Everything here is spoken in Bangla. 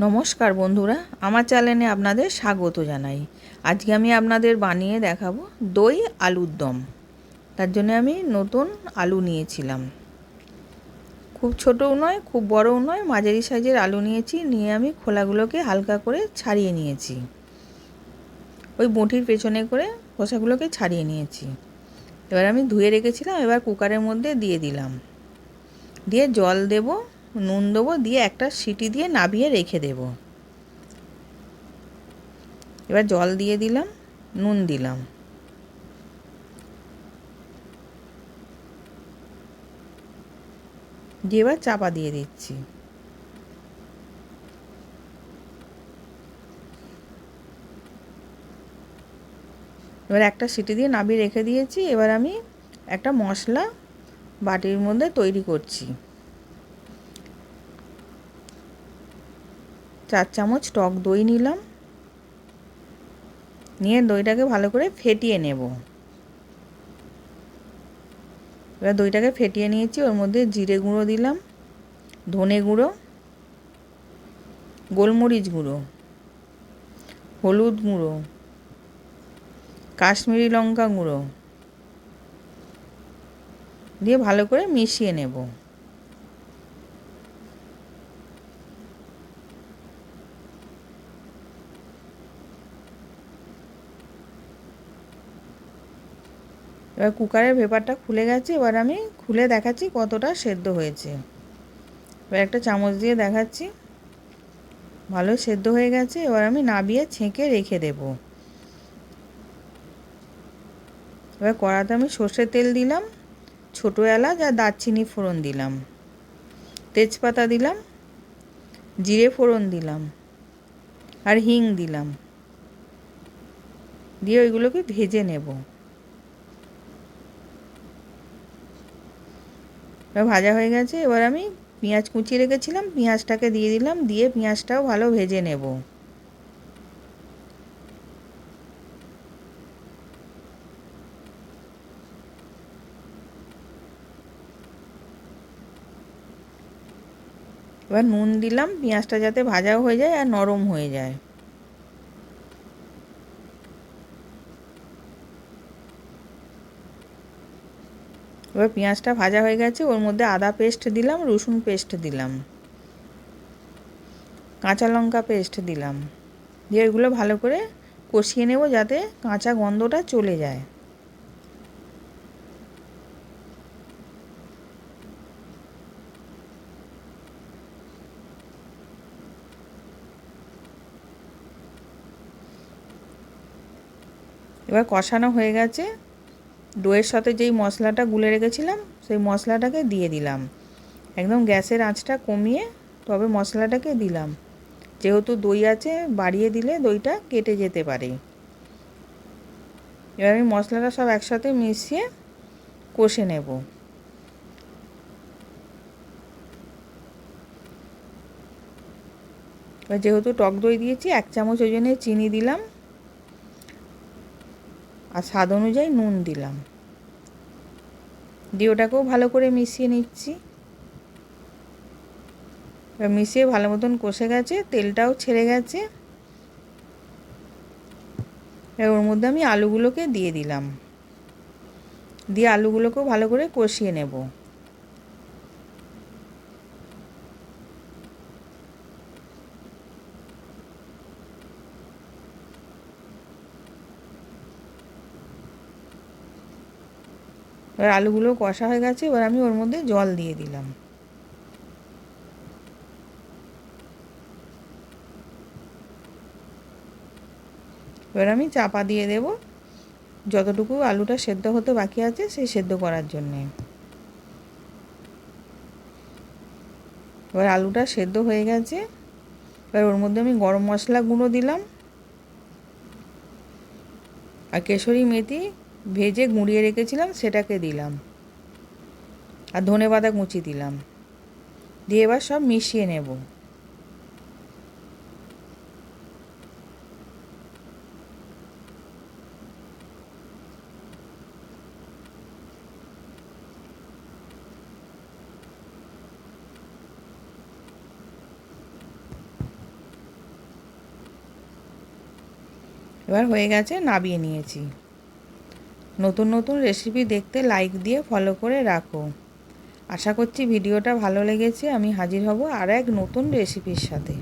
নমস্কার বন্ধুরা, আমার চ্যানেলে আপনাদের স্বাগত জানাই। আজকে আমি আপনাদের বানিয়ে দেখাবো দই আলুর দম। তার জন্য আমি নতুন আলু নিয়েছিলাম। খুব ছোটও নয়, খুব বড়ও নয়, মাঝারি সাইজের আলু নিয়েছি। নিয়ে আমি খোলাগুলোকে হালকা করে ছাড়িয়ে নিয়েছি। ওই বঁটির পেছনে করে খোসাগুলোকে ছাড়িয়ে নিয়েছি। এবার আমি ধুয়ে রেখেছিলাম। এবার কুকারের মধ্যে দিয়ে দিলাম। দিয়ে জল দেব, নুন দেবো, দিয়ে একটা সিটি দিয়ে নাবিয়ে রেখে দেবো। এবার জল দিয়ে দিলাম, নুন দিলাম, দিয়ে এবার চাপা দিয়ে দিচ্ছি। এবার একটা সিটি দিয়ে নাবিয়ে রেখে দিয়েছি। এবার আমি একটা মশলা বাটির মধ্যে তৈরি করছি। 4 চামচ টক দই নিলাম। নিয়ে দইটাকে ভালো করে ফেটিয়ে নেব। এবার দইটাকে ফেটিয়ে নিয়েছি। ওর মধ্যে জিরে গুঁড়ো দিলাম, ধনে গুঁড়ো, গোলমরিচ গুঁড়ো, হলুদ গুঁড়ো, কাশ্মীরি লঙ্কা গুঁড়ো দিয়ে ভালো করে মিশিয়ে নেব। এবার কুকারের ভেপারটা খুলে গেছে। এবার আমি খুলে দেখাচ্ছি কতটা সেদ্ধ হয়েছে। এবার একটা চামচ দিয়ে দেখাচ্ছি, ভালো সেদ্ধ হয়ে গেছে। এবার আমি নাবিয়ে ছেঁকে রেখে দেব। এবার কড়াতে আমি সর্ষের তেল দিলাম, ছোটো এলাচ আর দারচিনি ফোড়ন দিলাম, তেজপাতা দিলাম, জিরে ফোড়ন দিলাম আর হিং দিলাম। দিয়ে ওইগুলোকে ভেজে নেব। এবার ভাজা হয়ে গেছে। এবার আমি পেঁয়াজ কুচিয়ে রেখেছিলাম, পেঁয়াজটাকে দিয়ে দিলাম, দিয়ে পেঁয়াজটাও ভালো ভেজে নেব। এবার নুন দিলাম, পেঁয়াজটা যাতে ভাজাও হয়ে যায় আর নরম হয়ে যায়। এবার পেঁয়াজটা ভাজা হয়ে গেছে। ওর মধ্যে আদা পেস্ট দিলাম, রসুন পেস্ট দিলাম, কাঁচা লঙ্কা পেস্ট দিলাম। দিয়ে এগুলো ভালো করে কষিয়ে নেব যাতে কাঁচা গন্ধটা চলে যায়। এবার কষানো হয়ে গেছে। দইয়ের সাথে যেই মশলাটা গুলে রেখেছিলাম সেই মশলাটাকে দিয়ে দিলাম। একদম গ্যাসের আঁচটা কমিয়ে তবে মশলাটাকে দিলাম, যেহেতু দই আছে বাড়িয়ে দিলে দইটা কেটে যেতে পারে। এবার আমি মশলাটা সব একসাথে মিশিয়ে কষে নেব। এবার যেহেতু টক দই দিয়েছি 1 চামচ ওজনে চিনি দিলাম আর স্বাদ অনুযায়ী নুন দিলাম। দিয়ে ওটাকেও ভালো করে মিশিয়ে নিচ্ছি। এবার মিশিয়ে ভালো মতন কষে গেছে, তেলটাও ছেড়ে গেছে। এবার ওর মধ্যে আমি আলুগুলোকে দিয়ে দিলাম, দিয়ে আলুগুলোকেও ভালো করে কষিয়ে নেব। এবার আলুগুলো কষা হয়ে গেছে। এবার আমি ওর মধ্যে জল দিয়ে দিলাম। এবার আমি চাপা দিয়ে দেব যতটুকু আলুটা সেদ্ধ হতে বাকি আছে সেই সেদ্ধ করার জন্যে। এবার আলুটা সেদ্ধ হয়ে গেছে। এবার ওর মধ্যে আমি গরম মশলা গুঁড়ো দিলাম আর কেশরি মেথি ভেজে গুঁড়িয়ে রেখেছিলাম সেটাকে দিলাম আর ধনেপাতা কুচি দিলাম। দিয়ে এবার সব মিশিয়ে নেব। এবার হয়ে গেছে, নামিয়ে নিয়েছি। নতুন নতুন রেসিপি দেখতে লাইক দিয়ে ফলো করে রাখো। আশা করছি ভিডিওটা ভালো লেগেছে। আমি হাজির হব আর এক নতুন রেসিপির সাথে।